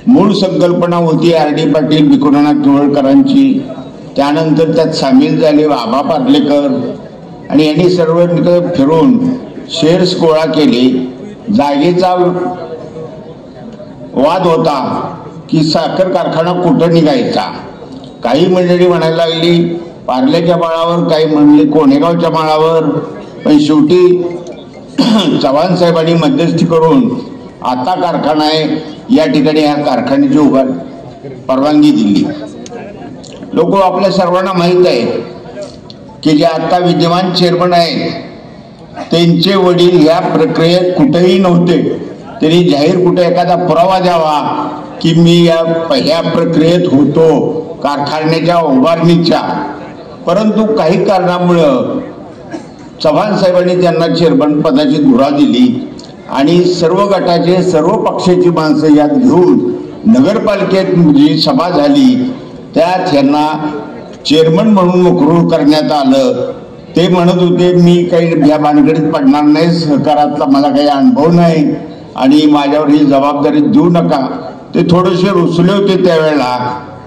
मूळ संकल्पना होती आर.डी. पाटील, विकुनानाथ किवळकरांची. त्यानंतर त्यात सामील झाले आबा पाटलेकर आणि यांनी सर्व फिरून शेअर्स गोळा केले. जागेचा वाद होता की साखर कारखाना कुठं निघायचा. काही मंडळी म्हणायला लागली पार्ल्याच्या माळावर, काही म्हणले कोणेगावच्या माळावर. पण शेवटी चव्हाण साहेबांनी मध्यस्थी करून आता कारखाना आहे या ठिकाणी ह्या कारखान्याची परवानगी दिली. लोक आपल्या सर्वांना माहीत आहे की जे आता विद्यमान चेअरमन आहेत त्यांचे वडील या प्रक्रियेत कुठेही नव्हते. त्यांनी जाहीर कुठे एखादा पुरावा द्यावा की मी या प्रक्रियेत होतो कारखान्याच्या उभारणीच्या. परंतु काही कारणामुळं चव्हाण साहेबांनी त्यांना चेअरमन पदाची धुरा दिली आणि सर्व गटाचे सर्व पक्षाची माणसं यात घेऊन नगरपालिकेत जी सभा झाली त्यात यांना चेअरमन म्हणून मुकरूर करण्यात आलं. ते म्हणत होते मी काही या भानगडीत पडणार नाही, सहकारातला मला काही अनुभव नाही आणि माझ्यावर ही जबाबदारी देऊ नका. ते थोडेसे रुसले होते त्यावेळेला.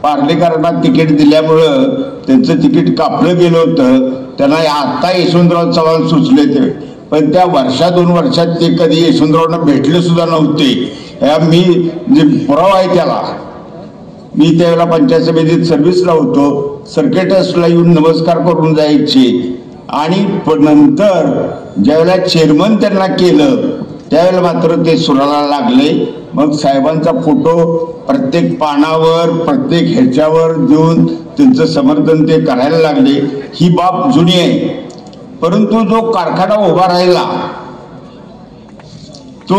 पार्लेकरांना तिकीट दिल्यामुळं त्यांचं तिकीट कापलं गेलं होतं. त्यांना आत्ता यशवंतराव चव्हाण सुचले ते, पण त्या वर्षा 2 वर्षात ते कधी यशवंतरावांना भेटले सुद्धा नव्हते. मी जे पुरावा आहे त्याला, मी त्यावेळेला पंचायत समितीत सर्व्हिसला होतो. सर्किट हाऊसला येऊन नमस्कार करून जायचे आणि नंतर ज्यावेळेला चेअरमन त्यांना केलं त्यावेळेला मात्र ते सुराला लागले. मग साहेबांचा फोटो प्रत्येक पानावर प्रत्येक ह्याच्यावर देऊन त्यांचं समर्थन ते करायला लागले. ही बाब जुनी आहे. परंतु जो कारखाना उभा राहिला तो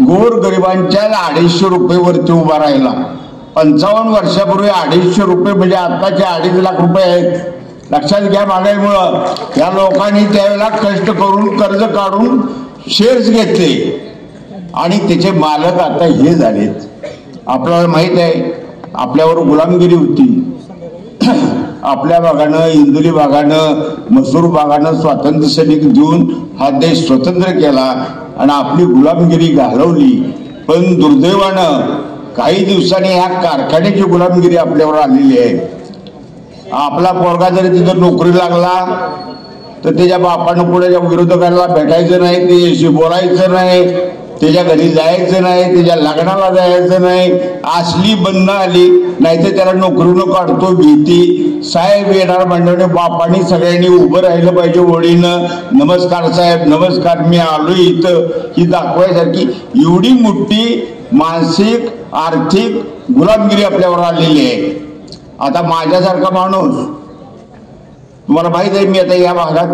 गोरगरिबांच्या 250 रुपये वरती उभा राहिला. 55 वर्षापूर्वी 250 रुपये म्हणजे आताचे 2.5 लाख रुपये आहेत. लक्षात घ्या. महागाईमुळं या लोकांनी त्यावेळेला कष्ट करून कर्ज काढून शेअर्स घेतले आणि त्याचे मालक आता हे झालेत. आपल्याला माहित आहे आपल्यावर गुलामगिरी होती. आपल्या भागानं, इंदुरी भागानं, मसूर भागानं स्वातंत्र्य सैनिक देऊन हा देश स्वतंत्र केला आणि आपली गुलामगिरी घालवली. पण दुर्दैवानं काही दिवसांनी ह्या कारखान्याची गुलामगिरी आपल्यावर आलेली आहे. आपला पोरगा जरी तिथं नोकरी लागला तर त्याच्या बापानं पुढे विरोधकांना भेटायचं नाही, त्याच्याशी बोलायचं नाही, त्याच्या घरी जायचं नाही, त्याच्या लग्नाला जायचं नाही. असली बंद आली. नाहीतर त्याला नोकरीनं काढतो भीती. साहेब येणार म्हणल्याने बापाने सगळ्यांनी उभं राहिलं पाहिजे ओळीनं. नमस्कार साहेब, नमस्कार, मी आलो इथं, ही दाखवायसारखी एवढी मोठी मानसिक आर्थिक गुलामगिरी आपल्यावर आलेली आहे. आता माझ्यासारखा माणूस, तुम्हाला माहित आहे मी आता या भागात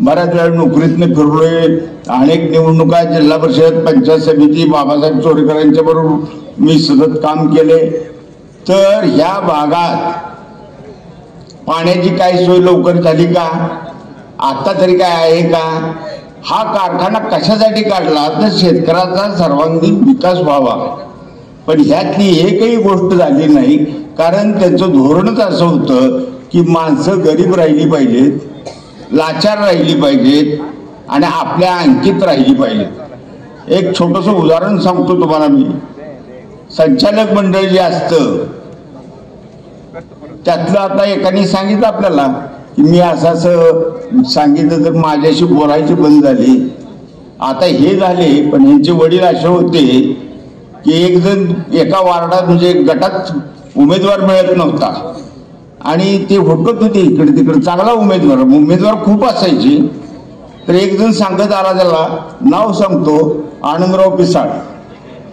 बऱ्याच वेळा नोकरीतनं फिरलोय. अनेक निवडणुका, जिल्हा परिषद, पंचायत समिती, बाबासाहेब चोरेकरांच्या बरोबर मी सतत काम केले. तर ह्या भागात पाण्याची काय सोय लवकर झाली का? आता तरी काय आहे का? हा कारखाना कशासाठी काढला तर शेतकऱ्याचा सर्वांगीण विकास व्हावा. पण ह्यातली एकही गोष्ट झाली नाही. कारण त्यांचं धोरणच असं होतं की माणसं गरीब राहिली पाहिजेत, लाचार राहिली पाहिजेत आणि आपल्या अंकित राहिली पाहिजेत. एक छोटंसं उदाहरण सांगतो तुम्हाला मी. संचालक मंडळ जे असतं त्यातलं आता एकाने सांगितलं आपल्याला की मी असं सांगितलं तर माझ्याशी बोलायची बंद झाली. आता हे झाले. पण यांचे वडील असे होते की एक जण एका वार्डात म्हणजे गटात उमेदवार मिळत नव्हता आणि ते हुडकत होते इकडे तिकडे चांगला उमेदवार खूप असायची. तर एक जण सांगत आला, त्याला नाव सांगतो, आनंदराव पिसाळ.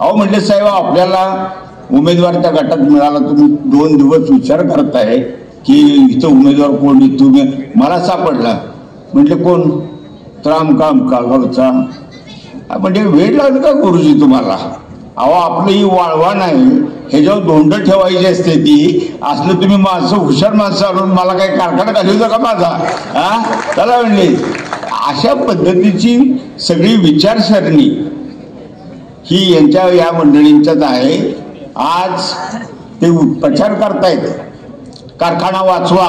अहो म्हटले साहेब आपल्याला उमेदवार त्या गटात मिळाला, तुम्ही 2 दिवस विचार करताय की इथं उमेदवार कोण, तुम्ही मला सापडला. म्हटले कोण? तर आमका गावचा. म्हणजे वेळ लागलं का गुरुजी तुम्हाला? अहो आपलं ही वाळवा नाही, ह्याच्यावर धोंड ठेवायची असते ती. असलं तुम्ही माणसं हुशार माणसं आणून मला काही कारखाना घालवता का माझा? त्याला म्हणले अशा पद्धतीची सगळी विचारसरणी ही यांच्या या मंडळींच्यात आहे. आज ते प्रचार करतायत कारखाना वाचवा,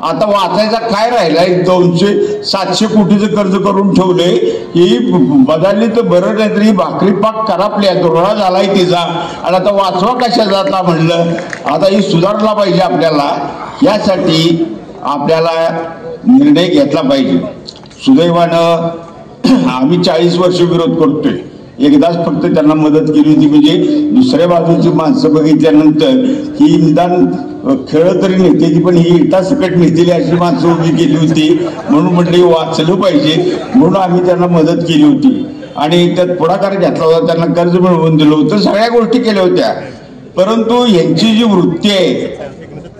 आता वाचायचा काय राहिलाय? 200-700 कोटीचं कर्ज करून ठेवलंय. ही बदलली तर बरं, नाही तरी भाकरी पाक करापल्या दोळा झालाय तिचा. आणि आता वाचवा कशा जाता म्हणलं. आता ही सुधारला पाहिजे आपल्याला. यासाठी आपल्याला निर्णय घेतला पाहिजे. सुदैवानं आम्ही 40 वर्ष विरोध करतोय. एकदाच फक्त त्यांना मदत केली होती, म्हणजे दुसऱ्या बाजूची माणसं बघितल्यानंतर ही निदान खेळ तरी नेते, पण ही इटा सकट नेतेली अशी माणसं उभी केली होती. म्हणून म्हटलं वाचलं पाहिजे, म्हणून आम्ही त्यांना मदत केली होती. आणि त्यात पुढाकार घेतला होता, त्यांना कर्ज मिळवून दिलं होतं, सगळ्या गोष्टी केल्या होत्या. परंतु यांची जी वृत्ती आहे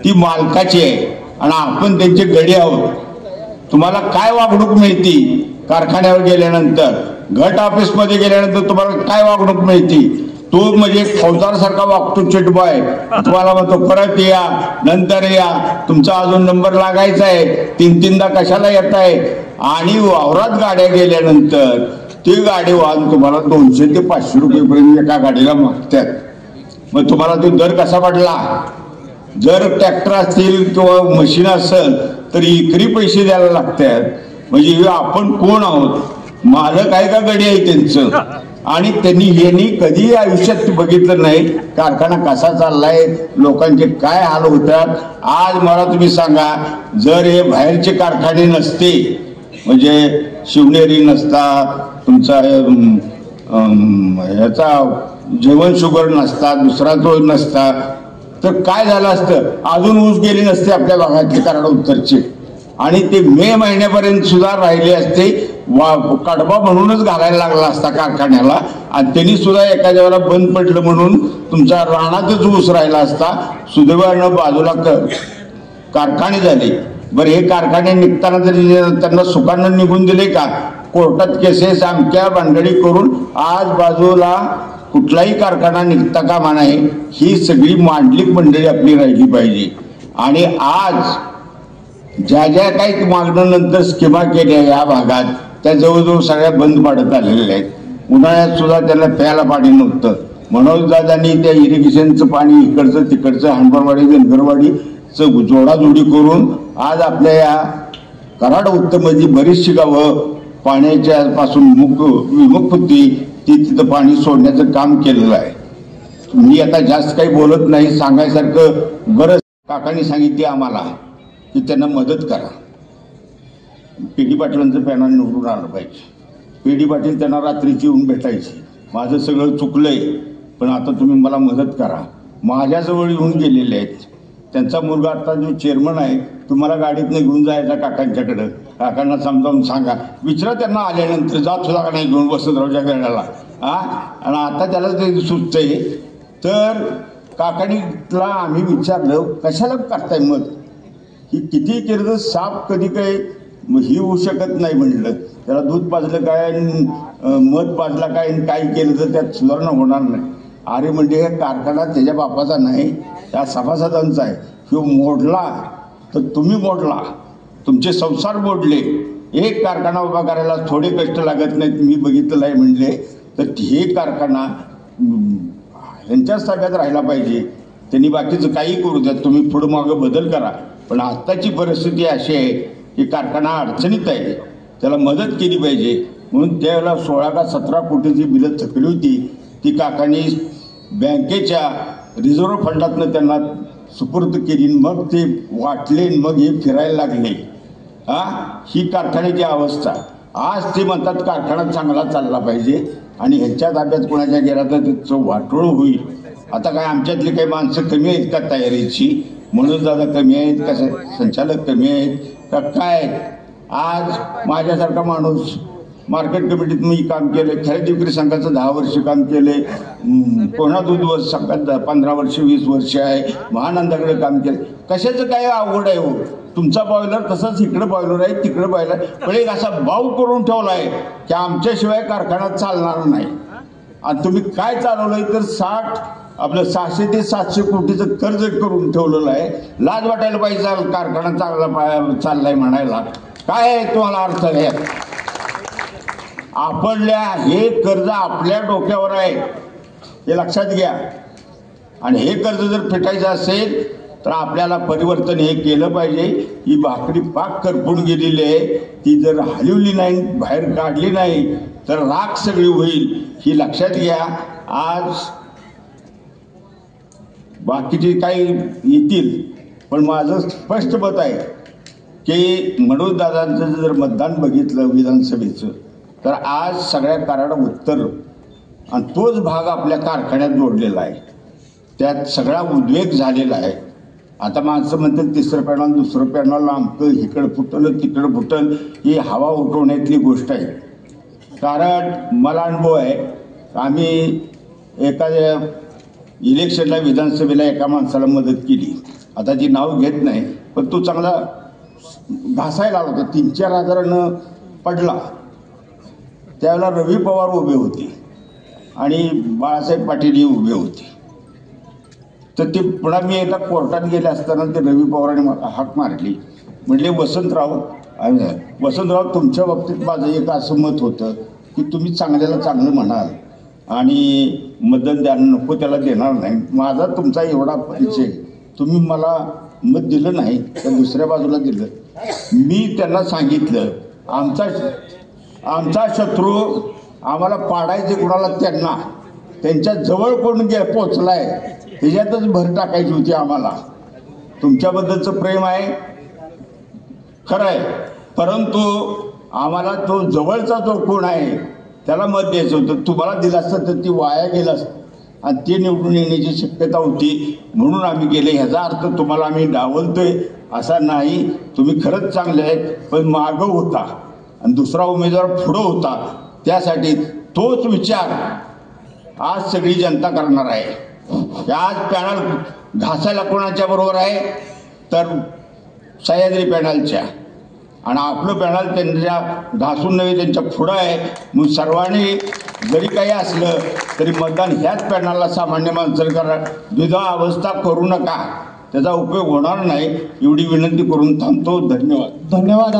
ती मालकाची आहे आणि आपण त्यांचे गडी आहोत. तुम्हाला काय वागणूक मिळते कारखान्यावर गेल्यानंतर, गट ऑफिसमध्ये गेल्यानंतर तुम्हाला काय वागणूक मिळते? तो म्हणजे फौजदार सारखा वागतो चिटबॉय. तुम्हाला म्हणतो परत या, नंतर या, तुमचा अजून नंबर लागायचा आहे, 3-3दा कशाला येत आहे. आणि वावरात गाड्या गेल्यानंतर ती गाडी वाहन तुम्हाला 200 ते 500 रुपयेपर्यंत एका गाडीला मागतात. मग तुम्हाला तो दर कसा पडला? जर ट्रॅक्टर असतील किंवा मशीन असेल तर एकरी पैसे द्यायला लागतात. म्हणजे आपण कोण आहोत? मालक आहे का गडी आहे त्यांचं? आणि यांनी कधी आयुष्यात बघितलं नाही कारखाना कसा चाललाय, लोकांचे काय हाल होतात. आज मला तुम्ही सांगा, जर हे बाहेरचे कारखाने नसते, म्हणजे शिवनेरी नसता, तुमचा ह्याचा जेवण शुगर नसता, दुसरा तो नसता, तर काय झालं असतं? अजून ऊस गेली नसते आपल्या भागातले कराड उत्तरचे. आणि ते मे महिन्यापर्यंत सुद्धा राहिले असते. कडबा म्हणूनच घालायला लागला असता कारखान्याला. आणि त्यांनी सुद्धा एका वेळेला बंद पडलं म्हणून तुमच्या रानातच ऊस राहिला असता. सुदैवानं बाजूला कारखाने झाले. बरं, हे कारखाने निघताना तरी त्यांना सुखानं निघून दिले का? कोर्टात केसेस आमच्या भानगडी करून आज बाजूला कुठलाही कारखाना निघता कामा नये. ही सगळी मांडलिक मंडळी आपली राहिली पाहिजे. आणि आज ज्या ज्या काही मागणं नंतर स्कीमा केल्या या भागात, त्या जवळजवळ सगळ्या बंद पाडत आलेल्या आहेत. उन्हाळ्यात सुद्धा त्यांना प्यायला पाणी नव्हतं. मनोजदादांनी त्या इरिगेशनचं पाणी इकडचं तिकडचं हंबरवाडी वेंगरवाडीचं जोडाजोडी करून आज आपल्या या कराड उत्तरमधली बरीचशी गावं पाण्याच्या पासून विमुक्त होती, ती तिथं पाणी सोडण्याचं काम केलेलं आहे. मी आता जास्त काही बोलत नाही. सांगायसारखं बरंच काकांनी सांगितले आम्हाला की त्यांना मदत करा. PD पाटलांचं पॅनल निवडून आलं पाहिजे. PD पाटील त्यांना रात्रीची येऊन भेटायची, माझं सगळं चुकलंय पण आता तुम्ही मला मदत करा. माझ्याजवळ येऊन गेलेले आहेत. त्यांचा मुलगा आता जो चेअरमन आहे, तुम्हाला गाडीतनं घेऊन जायचा काकांच्याकडं, काकांना समजावून सांगा, विचारा त्यांना आल्यानंतर, जात सुद्धा का नाही घेऊन वसंतरावच्या गड्याला. आणि आता त्याला ते सुचतंय. तर काकांनीला आम्ही विचारलं कशाला करताय मत? ही किती केलं साप कधी काय ही होऊ शकत नाही म्हणलं. त्याला दूध पाजलं काय, मध पाजला काय, काय केलं तर त्यात सुधारणा होणार नाही. अरे म्हणजे हे कारखाना त्याच्या बापाचा नाही, त्या सभासदांचा आहे. किंवा मोडला तर तुम्ही मोडला, तुमचे संसार मोडले. एक कारखाना उभा करायला थोडे कष्ट लागत नाहीत, मी बघितलेलं आहे म्हणले. तर हे कारखाना यांच्याच ताब्यात राहिला पाहिजे. त्यांनी बाकीचं काही करू द्या, तुम्ही पुढं मागं बदल करा. पण आत्ताची परिस्थिती अशी आहे की कारखाना अडचणीत आहे, त्याला मदत केली पाहिजे. म्हणून त्यावेळेला 16 का 17 कोटीची बिलं थकली होती. ती काकांनी बँकेच्या रिझर्व्ह फंडातनं त्यांना सुपूर्द केली. मग ते वाटले, मग हे फिरायला लागले. ही कारखान्याची अवस्था. आज ते म्हणतात कारखाना चांगला चालला पाहिजे आणि ह्यांच्या ताब्यात कोणाच्या गेला तर त्याचं वाटोळ होईल. आता काय आमच्यातली काही माणसं कमी आहेत का तयारीची? म्हणून दादा कमी आहेत का, संचालक कमी आहेत का काय? आज माझ्यासारखा माणूस मार्केट कमिटीत मी काम केले, खरेदी विक्री संघाचं 10 वर्ष काम केले, कोणा दूध संघात 15 वर्ष 20 वर्ष आहे, महानंदाकडे काम केले. कशाचं काय अवघड आहे हो? तुमचा बॉयलर तसंच इकडं बॉयलर आहे, तिकडं बॉयलर, पण एक असा बाऊ करून ठेवला आहे की आमच्याशिवाय कारखाना चालणार नाही. आणि तुम्ही काय चालवलंय तर 600 ते 700 कोटीचं कर्ज करून ठेवलेलं आहे. लाज वाटायला पाहिजे कारखाना चांगला चाललाय म्हणायला. काय आहे तुम्हाला अर्थ आहे? आपल्या हे कर्ज आपल्या डोक्यावर आहे, हे लक्षात घ्या. आणि हे कर्ज जर फेटायचं असेल तर आपल्याला परिवर्तन हे केलं पाहिजे. ही भाकरी पाक करपून गेलेली आहे, ती जर हलवली नाही, बाहेर काढली नाही तर राख सगळी होईल, ही लक्षात घ्या. आज बाकीचे काही येतील, पण माझं स्पष्ट मत आहे की मनोजदादांचं जर मतदान बघितलं विधानसभेचं, तर आज सगळ्या कार्याला उत्तर आणि तोच भाग आपल्या कारखान्यात जोडलेला आहे. त्यात सगळा उद्वेग झालेला आहे. आता माणसं म्हणतात तिसरं पॅनल दुसरं पॅनल आमचं इकडं फुटलं तिकडं फुटलं, ही हवा उठवण्यातली गोष्ट आहे. कारण मला अनुभव आहे, आम्ही एखाद्या इलेक्शनला विधानसभेला एका माणसाला मदत केली, आता ती नाव घेत नाही, पण तो चांगला घासायला आला होता, 3-4 हजारानं पडला. त्यावेळेला रवी पवार उभे होते आणि बाळासाहेब पाटीलही उभे होते. तर ते पुन्हा मी एकदा कोर्टात गेले असताना ते रवी पवारांनी मला हाक मारली, म्हटले वसंतराव तुमच्या बाबतीत माझं एक असं मत होतं की तुम्ही चांगल्याला चांगलं म्हणाल आणि मतदान द्यायला नको त्याला देणार नाही. माझा तुमचा एवढा परिचय, तुम्ही मला मत दिलं नाही तर दुसऱ्या बाजूला दिलं. मी त्यांना सांगितलं आमचा शत्रू आम्हाला पाडायचे कुणाला, त्यांच्या जवळ कोण पोचलाय त्याच्यातच भर टाकायची होती आम्हाला. तुमच्याबद्दलचं प्रेम आहे खरं आहे, परंतु आम्हाला तो जवळचा जो कोण आहे त्याला मत द्यायचं होतं. तुम्हाला दिलं असतं तर ती वाया गेलं असतं आणि ते निवडून येण्याची शक्यता होती, म्हणून आम्ही गेले. ह्याचा अर्थ तुम्हाला आम्ही डावलतोय असा नाही. तुम्ही खरंच चांगले आहेत, पण मागं होता आणि दुसरा उमेदवार पुढं होता. त्यासाठी तोच विचार आज सगळी जनता करणार आहे. आज पॅनल घासायला कोणाच्या बरोबर आहे तर सह्याद्री पॅनलच्या, आणि आपलं पॅनल त्यांच्या घासून नव्हे त्यांच्या पुढं आहे. मग सर्वांनी जरी काही असलं तरी मतदान ह्याच पॅनलला सामान्य माणसं करा. द्विधा अवस्था करू नका, त्याचा उपयोग होणार नाही. एवढी विनंती करून थांबतो. धन्यवाद. धन्यवाद.